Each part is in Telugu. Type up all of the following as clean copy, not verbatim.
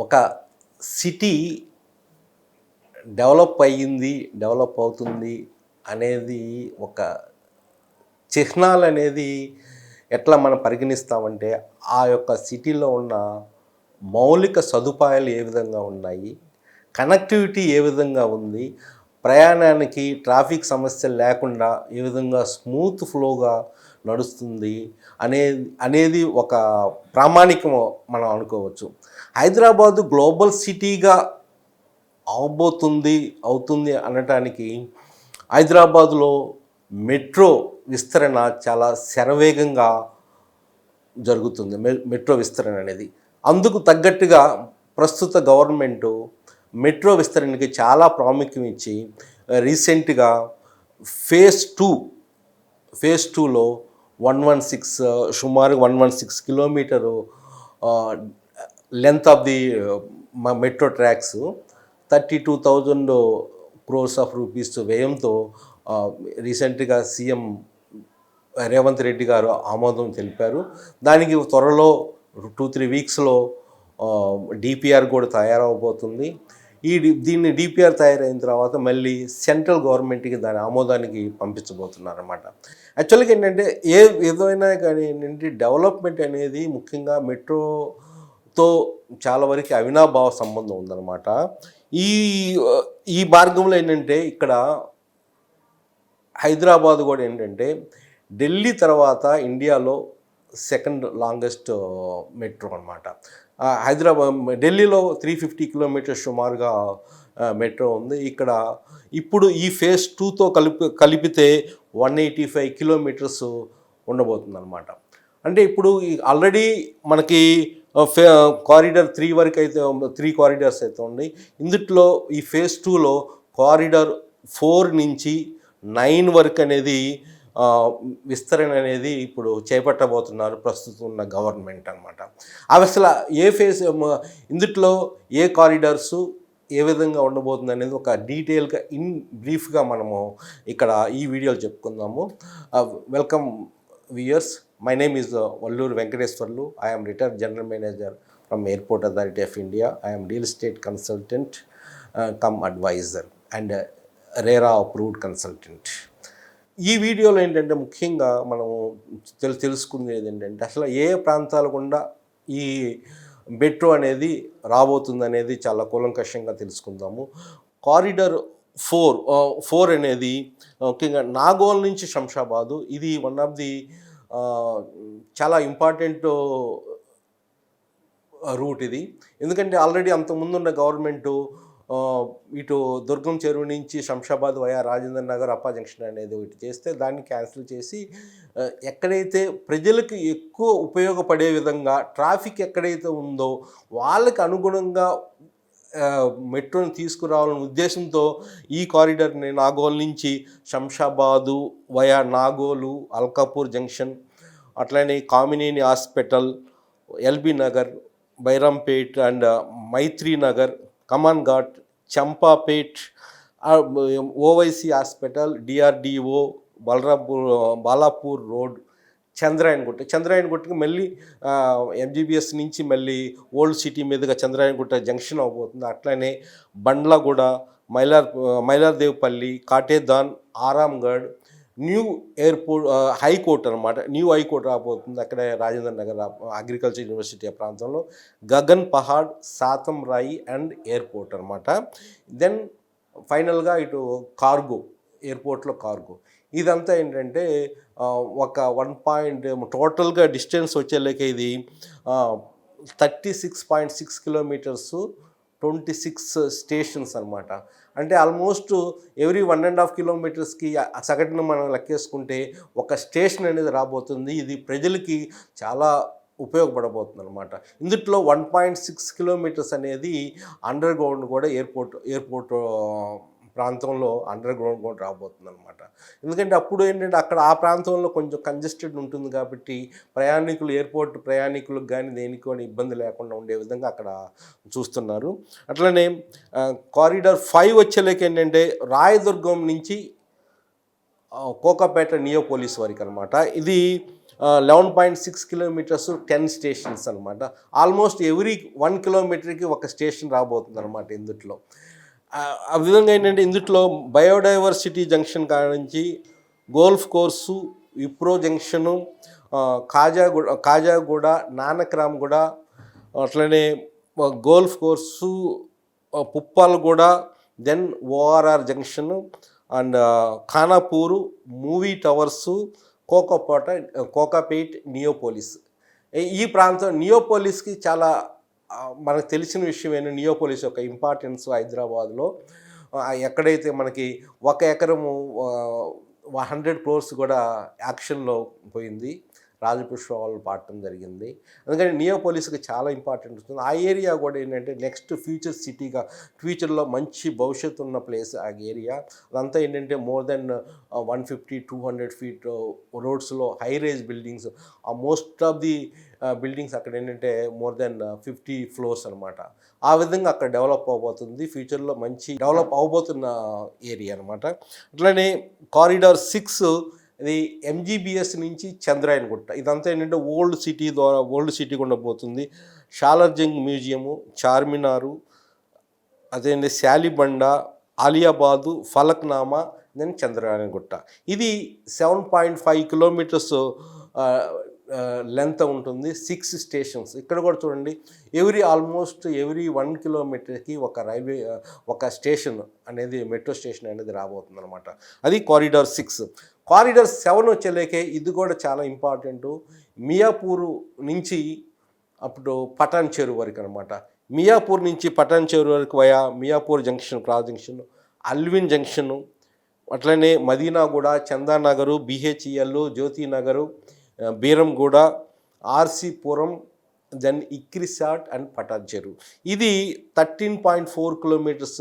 ఒక సిటీ డెవలప్ అయ్యింది, డెవలప్ అవుతుంది అనేది ఒక చిహ్నాలు అనేది ఎట్లా మనం పరిగణిస్తామంటే ఆ యొక్క సిటీలో ఉన్న మౌలిక సదుపాయాలు ఏ విధంగా ఉన్నాయి, కనెక్టివిటీ ఏ విధంగా ఉంది, ప్రయాణానికి ట్రాఫిక్ సమస్యలు లేకుండా ఏ విధంగా స్మూత్ ఫ్లోగా నడుస్తుంది అనేది ఒక ప్రామాణికం మనం అనుకోవచ్చు. హైదరాబాదు గ్లోబల్ సిటీగా అవుతుంది అనటానికి హైదరాబాదులో మెట్రో విస్తరణ చాలా శరవేగంగా జరుగుతుంది. మెట్రో విస్తరణ అనేది అందుకు తగ్గట్టుగా ప్రస్తుత గవర్నమెంటు మెట్రో విస్తరణకి చాలా ప్రాముఖ్యం ఇచ్చి రీసెంట్గా ఫేజ్ టూలో 116 సుమారు 116 kilometre length of the metro tracks 32,000 crores of rupees వ్యయంతో రీసెంట్గా సీఎం రేవంత్ రెడ్డి గారు ఆమోదం తెలిపారు. దానికి త్వరలో 2-3 వీక్స్లో డిపిఆర్ కూడా తయారవబోతుంది. దీన్ని డిపిఆర్ తయారైన తర్వాత మళ్ళీ సెంట్రల్ గవర్నమెంట్కి దాని ఆమోదానికి పంపించబోతున్నారన్నమాట. యాక్చువల్గా ఏంటంటే ఏ విధమైనా కానీ ఏంటంటే డెవలప్మెంట్ అనేది ముఖ్యంగా మెట్రోతో చాలా వరకు అవినాభావ సంబంధం ఉందన్నమాట. ఈ మార్గంలో ఏంటంటే ఇక్కడ హైదరాబాద్ కూడా ఏంటంటే ఢిల్లీ తర్వాత ఇండియాలో సెకండ్ లాంగెస్ట్ మెట్రో అనమాట. ఢిల్లీలో 350 కిలోమీటర్స్ సుమారుగా మెట్రో ఉంది. ఇక్కడ ఇప్పుడు ఈ ఫేజ్ 2తో కలిపితే 185 కిలోమీటర్స్ ఉండబోతుంది అనమాట. అంటే ఇప్పుడు ఆల్రెడీ మనకి కారిడార్ 3 వరకు అయితే 3 కారిడార్స్ అయితే ఉన్నాయి. ఇందుట్లో ఈ ఫేజ్ 2లో కారిడార్ 4 నుంచి 9 వరకు అనేది విస్తరణ అనేది ఇప్పుడు చేపట్టబోతున్నారు ప్రస్తుతం ఉన్న గవర్నమెంట్ అనమాట. అవి అసలు ఏ ఫేజ్ ఇందుట్లో ఏ కారిడార్సు ఏ విధంగా ఉండబోతుంది అనేది ఒక డీటెయిల్గా బ్రీఫ్గా మనము ఇక్కడ ఈ వీడియోలో చెప్పుకుందాము. Welcome viewers, my name is Valluru Venkateswarlu. I am retired general manager from Airport Authority of India. I am real estate consultant cum advisor and RERA approved consultant. ఈ వీడియోలో ఏంటంటే ముఖ్యంగా మనము తెలుసుకునేది ఏంటంటే అసలు ఏ ప్రాంతాల గుండా ఈ మెట్రో అనేది రాబోతుంది అనేది చాలా కూలంకషంగా తెలుసుకుందాము. కారిడార్ 4 అనేది ముఖ్యంగా నాగోల్ నుంచి శంషాబాదు. ఇది వన్ ఆఫ్ ది చాలా ఇంపార్టెంట్ రూట్ ఇది. ఎందుకంటే ఆల్రెడీ అంతకుముందున్న గవర్నమెంటు ఇటు దుర్గం చెరువు నుంచి శంషాబాద్ వయా రాజేంద్ర నగర్ అప్పా జంక్షన్ అనేది ఒకటి చేస్తే దాన్ని క్యాన్సిల్ చేసి ఎక్కడైతే ప్రజలకు ఎక్కువ ఉపయోగపడే విధంగా ట్రాఫిక్ ఎక్కడైతే ఉందో వాళ్ళకి అనుగుణంగా మెట్రోని తీసుకురావాలనే ఉద్దేశంతో ఈ కారిడార్ని నాగోల్ నుంచి శంషాబాదు వయా నాగోలు, అల్కాపూర్ జంక్షన్, అట్లనే Kamineni hospital, LB Nagar, Bairampet and Maitri Nagar, Karmanghat, Champapet, Owaisi hospital, DRDO, Balapur road, చంద్రాయణగుట్టకి మళ్ళీ ఎంజీబీఎస్ నుంచి మళ్ళీ ఓల్డ్ సిటీ మీదుగా చంద్రాయణగుట్ట జంక్షన్ అవబోతుంది. అట్లనే Bandlaguda, Mylardevpally, Katedan, Aramghar, new airport high court అనమాట. న్యూ హైకోర్ట్ రాబోతుంది అక్కడే రాజేంద్ర నగర్ అగ్రికల్చర్ యూనివర్సిటీ ప్రాంతంలో. గగన్ పహాడ్, సాతం రాయి అండ్ ఎయిర్పోర్ట్ అనమాట. దెన్ ఫైనల్గా ఇటు కార్గో, ఎయిర్పోర్ట్లో కార్గో. ఇదంతా ఏంటంటే ఒక టోటల్గా డిస్టెన్స్ వచ్చేలేక ఇది 36.6 కిలోమీటర్స్, 26 స్టేషన్స్ అనమాట. అంటే ఆల్మోస్ట్ ఎవ్రీ 1.5 కిలోమీటర్స్కి సగటున మనం లెక్కేసుకుంటే ఒక స్టేషన్ అనేది రాబోతుంది. ఇది ప్రజలకి చాలా ఉపయోగపడబోతుంది అనమాట. ఇందుట్లో 1.6 కిలోమీటర్స్ అనేది అండర్ గ్రౌండ్ కూడా ఎయిర్పోర్ట్ ప్రాంతంలో అండర్ గ్రౌండ్ కూడా రాబోతుంది అనమాట. ఎందుకంటే అప్పుడు ఏంటంటే అక్కడ ఆ ప్రాంతంలో కొంచెం కంజెస్టెడ్ ఉంటుంది కాబట్టి ఎయిర్పోర్ట్ ప్రయాణికులకు కానీ దేనికి కానీ ఇబ్బంది లేకుండా ఉండే విధంగా అక్కడ చూస్తున్నారు. అట్లనే కారిడార్ 5 వచ్చేలేక ఏంటంటే రాయదుర్గం నుంచి కోకాపేట నియోపోలిస్ వరకు అనమాట. ఇది 11.6 కిలోమీటర్స్, 10 స్టేషన్స్ అనమాట. ఆల్మోస్ట్ ఎవ్రీ 1 కిలోమీటర్కి ఒక స్టేషన్ రాబోతుంది అనమాట ఇందుట్లో. ఆ విధంగా ఏంటంటే ఇందుట్లో బయోడైవర్సిటీ జంక్షన్ కాడ నుంచి golf course, Wipro junction, Khajaguda, Nanakramguda, అట్లనే golf course, Puppalaguda, then ORR junction and Khanapur, movie towers, Kokapet, Neopolis. ఈ ప్రాంతం నియోపోలిస్కి చాలా మనకు తెలిసిన విషయం ఏంటంటే నియోపోలిస్ యొక్క ఇంపార్టెన్స్ హైదరాబాద్లో. ఎక్కడైతే మనకి 1 ఎకరము 100 crores కూడా యాక్షన్లో పోయింది, రాజపుష్ప వాళ్ళు పాడటం జరిగింది. అందుకని నియోపోలిస్కి చాలా ఇంపార్టెంట్ వస్తుంది. ఆ ఏరియా కూడా ఏంటంటే నెక్స్ట్ ఫ్యూచర్ సిటీగా, ఫ్యూచర్లో మంచి భవిష్యత్తు ఉన్న ప్లేస్ ఆ ఏరియా. అదంతా ఏంటంటే మోర్ దెన్ 150-200 feet రోడ్స్లో హై రేజ్ బిల్డింగ్స్. ఆ మోస్ట్ ఆఫ్ ది బిల్డింగ్స్ అక్కడ ఏంటంటే మోర్ దెన్ 50 floors అనమాట. ఆ విధంగా అక్కడ డెవలప్ అవబోతుంది, ఫ్యూచర్లో మంచి డెవలప్ అవబోతున్న ఏరియా అనమాట. అట్లనే కారిడార్ 6 ఇది ఎంజీబీఎస్ నుంచి చంద్రాయణగుట్ట. ఇదంతా ఏంటంటే ఓల్డ్ సిటీ గుండా పోతుంది. షాలార్జంగ్ మ్యూజియము, చార్మినారు, అదేంటి శాలిబండ, ఆలియాబాదు, ఫలక్నామా, దెన్ చంద్రాయణగుట్ట. ఇది 7.5 kilometers లెంత్ ఉంటుంది, 6 stations. ఇక్కడ కూడా చూడండి, ఆల్మోస్ట్ ఎవ్రీ 1 kilometerకి ఒక స్టేషన్ అనేది, మెట్రో స్టేషన్ అనేది రాబోతుంది అనమాట. అది కారిడార్ 6. కారిడార్ 7 వచ్చేలేకే ఇది కూడా చాలా ఇంపార్టెంటు. మియాపూరు నుంచి అప్పుడు పటాన్ చెరువు వరకు అనమాట. మియాపూర్ నుంచి పటాన్ చెరువు వరకు via Miyapur junction, cross junction, Allwyn junction, అట్లనే Madinaguda, Chandanagar, BHEL, Jyothinagar, Beeramguda, RC Puram, then ICRISAT and Patancheru. ఇది 13.4 kilometers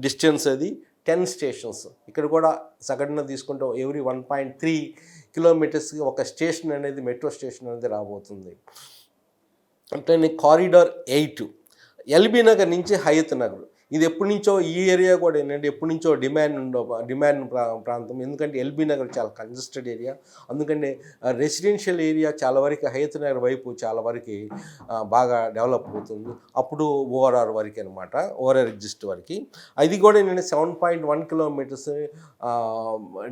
డిస్టెన్స్. అది 10 stations. ఇక్కడ కూడా సగటున తీసుకుంటే ఎవ్రీ 1.3 kilometersకి ఒక స్టేషన్ అనేది, మెట్రో స్టేషన్ అనేది రాబోతుంది. అంటే కారిడార్ 8 ఎల్బీ నగర్ నుంచి హయత్ నగర్. ఇది ఎప్పటి నుంచో, ఈ ఏరియా కూడా ఏంటంటే ఎప్పటి నుంచో డిమాండ్ ప్రాంతం. ఎందుకంటే ఎల్బీ నగర్ చాలా కంజెస్టెడ్ ఏరియా. అందుకని రెసిడెన్షియల్ ఏరియా చాలా వరకు హయత్ నగర్ వైపు చాలా వరకు బాగా డెవలప్ అవుతుంది. అప్పుడు ఓఆర్ఆర్ వరకు అనమాట, ఓఆర్ఆర్ ఎగ్జిస్ట్ వరకు. అది కూడా ఏంటంటే 7.1 kilometers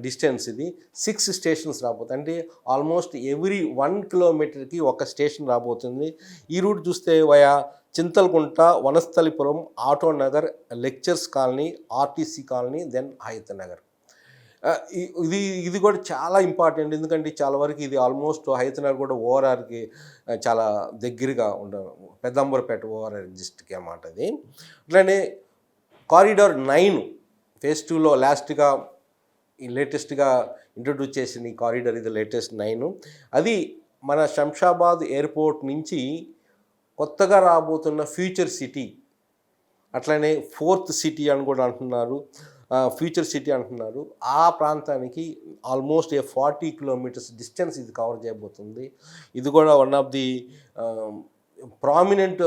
డిస్టెన్స్. ఇది 6 stations రాబోతుంది. అంటే ఆల్మోస్ట్ ఎవ్రీ 1 kilometerకి ఒక స్టేషన్ రాబోతుంది. ఈ రూట్ చూస్తే via Chintalakunta, Vanasthalipuram, Auto Nagar, lecturers colony, RTC colony, then Hayath Nagar. ఇది కూడా చాలా ఇంపార్టెంట్. ఎందుకంటే చాలా వరకు ఇది ఆల్మోస్ట్ హయత్ నగర్ కూడా ఓఆర్ఆర్కి చాలా దగ్గరగా పెద్దంబరపేట ఓఆర్ఆర్ ఎగ్జిస్ట్కి అన్నమాట అది. అట్లనే కారిడార్ 9 phase 2లో లాస్ట్గా లేటెస్ట్గా ఇంట్రడ్యూస్ చేసిన ఈ కారిడార్, ఇది లేటెస్ట్ 9. అది మన శంషాబాద్ ఎయిర్పోర్ట్ నుంచి కొత్తగా రాబోతున్న ఫ్యూచర్ సిటీ, అట్లనే 4th city అని కూడా అంటున్నారు, ఫ్యూచర్ సిటీ అంటున్నారు. ఆ ప్రాంతానికి ఆల్మోస్ట్ 40 kilometers డిస్టెన్స్ ఇది కవర్ చేయబోతుంది. ఇది కూడా వన్ ఆఫ్ ది ప్రామినెంట్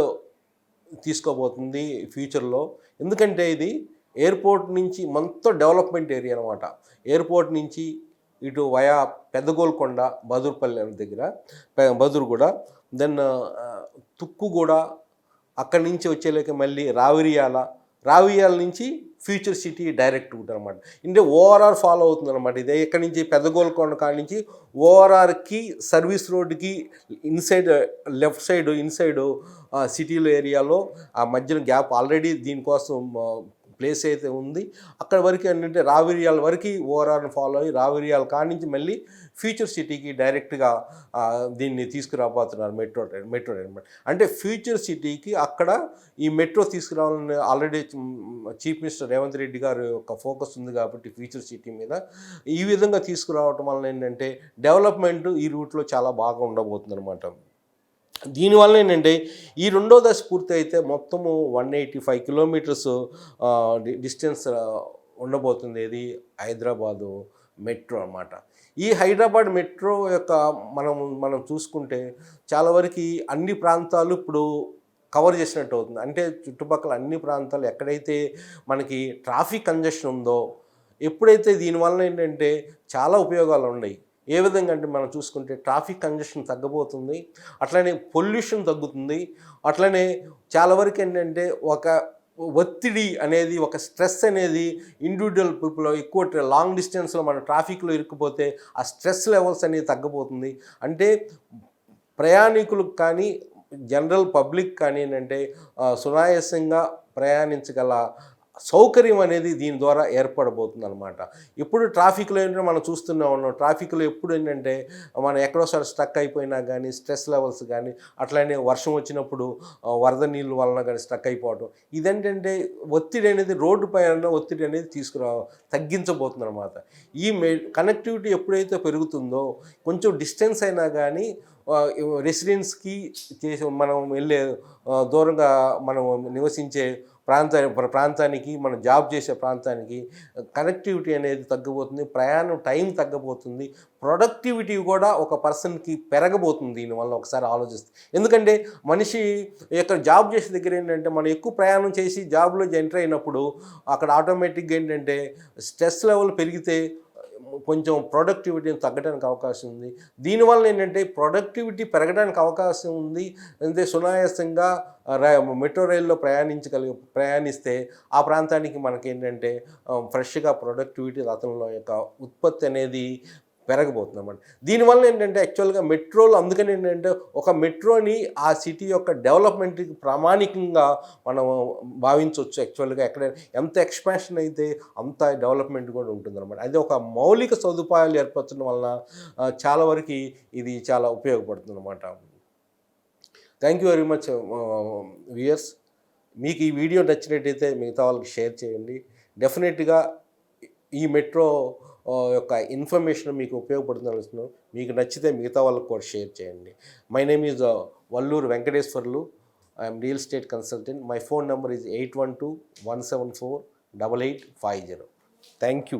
తీసుకోబోతుంది ఫ్యూచర్లో. ఎందుకంటే ఇది ఎయిర్పోర్ట్ నుంచి మొత్తం డెవలప్మెంట్ ఏరియా అనమాట. ఎయిర్పోర్ట్ నుంచి ఇటు వయా పెద్దగోల్కొండ, బదుర్పల్లి దగ్గర బదుర్గూడ, దెన్ తుక్కుగూడ, అక్కడి నుంచి వచ్చేలేక మళ్ళీ రావియాల నుంచి ఫ్యూచర్ సిటీ డైరెక్ట్ రూట్ అనమాట. అంటే ఓఆర్ఆర్ ఫాలో అవుతుంది అనమాట. ఇదే ఇక్కడి నుంచి పెద్దగోల్కొండ కాడి నుంచి ఓఆర్ఆర్కి సర్వీస్ రోడ్డుకి లెఫ్ట్ సైడ్ ఇన్సైడ్ సిటీలో ఏరియాలో ఆ మధ్యన గ్యాప్ ఆల్రెడీ దీనికోసం ప్లేస్ అయితే ఉంది. అక్కడ వరకు ఏంటంటే రావిరియాల వరకు ఓఆర్ఆర్ని ఫాలో అయ్యి రావిరియాల కాడి నుంచి మళ్ళీ ఫ్యూచర్ సిటీకి డైరెక్ట్గా దీన్ని తీసుకురాబోతున్నారు, మెట్రో ట్రైన్. అంటే ఫ్యూచర్ సిటీకి అక్కడ ఈ మెట్రో తీసుకురావాలని already chief minister Revanth Reddy గారు యొక్క ఫోకస్ ఉంది కాబట్టి ఫ్యూచర్ సిటీ మీద ఈ విధంగా తీసుకురావటం వలన ఏంటంటే డెవలప్మెంట్ ఈ రూట్లో చాలా బాగా ఉండబోతుంది అనమాట. దీనివల్ల ఏంటంటే ఈ రెండో దశ పూర్తి అయితే మొత్తము 185 kilometers డిస్టెన్స్ ఉండబోతుంది. ఇది హైదరాబాదు మెట్రో అన్నమాట. ఈ హైదరాబాద్ మెట్రో యొక్క మనం చూసుకుంటే చాలా వరకు అన్ని ప్రాంతాలు ఇప్పుడు కవర్ చేసినట్టు అవుతుంది. అంటే చుట్టుపక్కల అన్ని ప్రాంతాలు ఎక్కడైతే మనకి ట్రాఫిక్ కంజెషన్ ఉందో, ఎప్పుడైతే దీనివల్ల ఏంటంటే చాలా ఉపయోగాలు ఉన్నాయి. ఏ విధంగా అంటే మనం చూసుకుంటే ట్రాఫిక్ కంజెషన్ తగ్గబోతుంది, అట్లనే పొల్యూషన్ తగ్గుతుంది, అట్లనే చాలా వరకు ఏంటంటే ఒక ఒత్తిడి అనేది, ఒక స్ట్రెస్ అనేది ఇండివిజువల్ పీపుల్ ఎక్కువ లాంగ్ డిస్టెన్స్లో మన ట్రాఫిక్లో ఇరుక్కుపోతే ఆ స్ట్రెస్ లెవెల్స్ అనేది తగ్గబోతుంది. అంటే ప్రయాణికులకు కానీ జనరల్ పబ్లిక్ కానీ ఏంటంటే సునాయాసంగా ప్రయాణించగల సౌకర్యం అనేది దీని ద్వారా ఏర్పడబోతుంది అనమాట. ఇప్పుడు ట్రాఫిక్లో ఏంటంటే మనం చూస్తూనే ఉన్నాం, ట్రాఫిక్లో ఎప్పుడు ఏంటంటే మనం ఎక్కడోసారి స్ట్రక్ అయిపోయినా కానీ స్ట్రెస్ లెవెల్స్ కానీ, అట్లనే వర్షం వచ్చినప్పుడు వరద నీళ్ళు వలన కానీ స్ట్రక్ అయిపోవడం, ఇదేంటంటే ఒత్తిడి అనేది రోడ్డు పైన ఒత్తిడి అనేది తగ్గించబోతుంది అనమాట. ఈ కనెక్టివిటీ ఎప్పుడైతే పెరుగుతుందో కొంచెం డిస్టెన్స్ అయినా కానీ రెసిడెన్స్కి చేసి మనం వెళ్ళే దూరంగా మనం నివసించే ప్రాంతానికి, మనం జాబ్ చేసే ప్రాంతానికి కనెక్టివిటీ అనేది తగ్గబోతుంది, ప్రయాణం టైం తగ్గబోతుంది, ప్రొడక్టివిటీ కూడా ఒక పర్సన్కి పెరగబోతుంది దీనివల్ల ఒకసారి ఆలోచిస్తే. ఎందుకంటే మనిషి ఇక్కడ జాబ్ చేసే దగ్గర ఏంటంటే మనం ఎక్కువ ప్రయాణం చేసి జాబ్లో ఎంటర్ అయినప్పుడు అక్కడ ఆటోమేటిక్గా ఏంటంటే స్ట్రెస్ లెవెల్ పెరిగితే కొంచెం ప్రొడక్టివిటీని తగ్గడానికి అవకాశం ఉంది. దీనివల్ల ఏంటంటే ప్రొడక్టివిటీ పెరగడానికి అవకాశం ఉంది. అంటే సునాయాసంగా మెట్రో రైల్లో ప్రయాణిస్తే ఆ ప్రాంతానికి మనకేంటంటే ఫ్రెష్గా ప్రొడక్టివిటీ అతనిలో యొక్క ఉత్పత్తి అనేది పెరగబోతుంది అన్నమాట. దీనివల్ల ఏంటంటే యాక్చువల్గా మెట్రోలు అందుకని ఏంటంటే ఒక మెట్రోని ఆ సిటీ యొక్క డెవలప్మెంట్కి ప్రామాణికంగా మనం భావించవచ్చు. యాక్చువల్గా ఎక్కడ ఎంత ఎక్స్పాన్షన్ అయితే అంత డెవలప్మెంట్ కూడా ఉంటుందన్నమాట. అది ఒక మౌలిక సదుపాయాలు ఏర్పరచడం వలన చాలా వరకు ఇది చాలా ఉపయోగపడుతుంది అన్నమాట. Thank you very much viewers. మీకు ఈ వీడియో నచ్చినట్టయితే మిగతా వాళ్ళకి షేర్ చేయండి. డెఫినెట్గా ఈ మెట్రో యొక్క ఇన్ఫర్మేషన్ మీకు ఉపయోగపడుతుంది అనుకుంటున్నాను. మీకు నచ్చితే మిగతా వాళ్ళకి కూడా షేర్ చేయండి. My name is Valluru Venkateswarlu. I'm real estate consultant. My phone number is 8121748850. Thank you.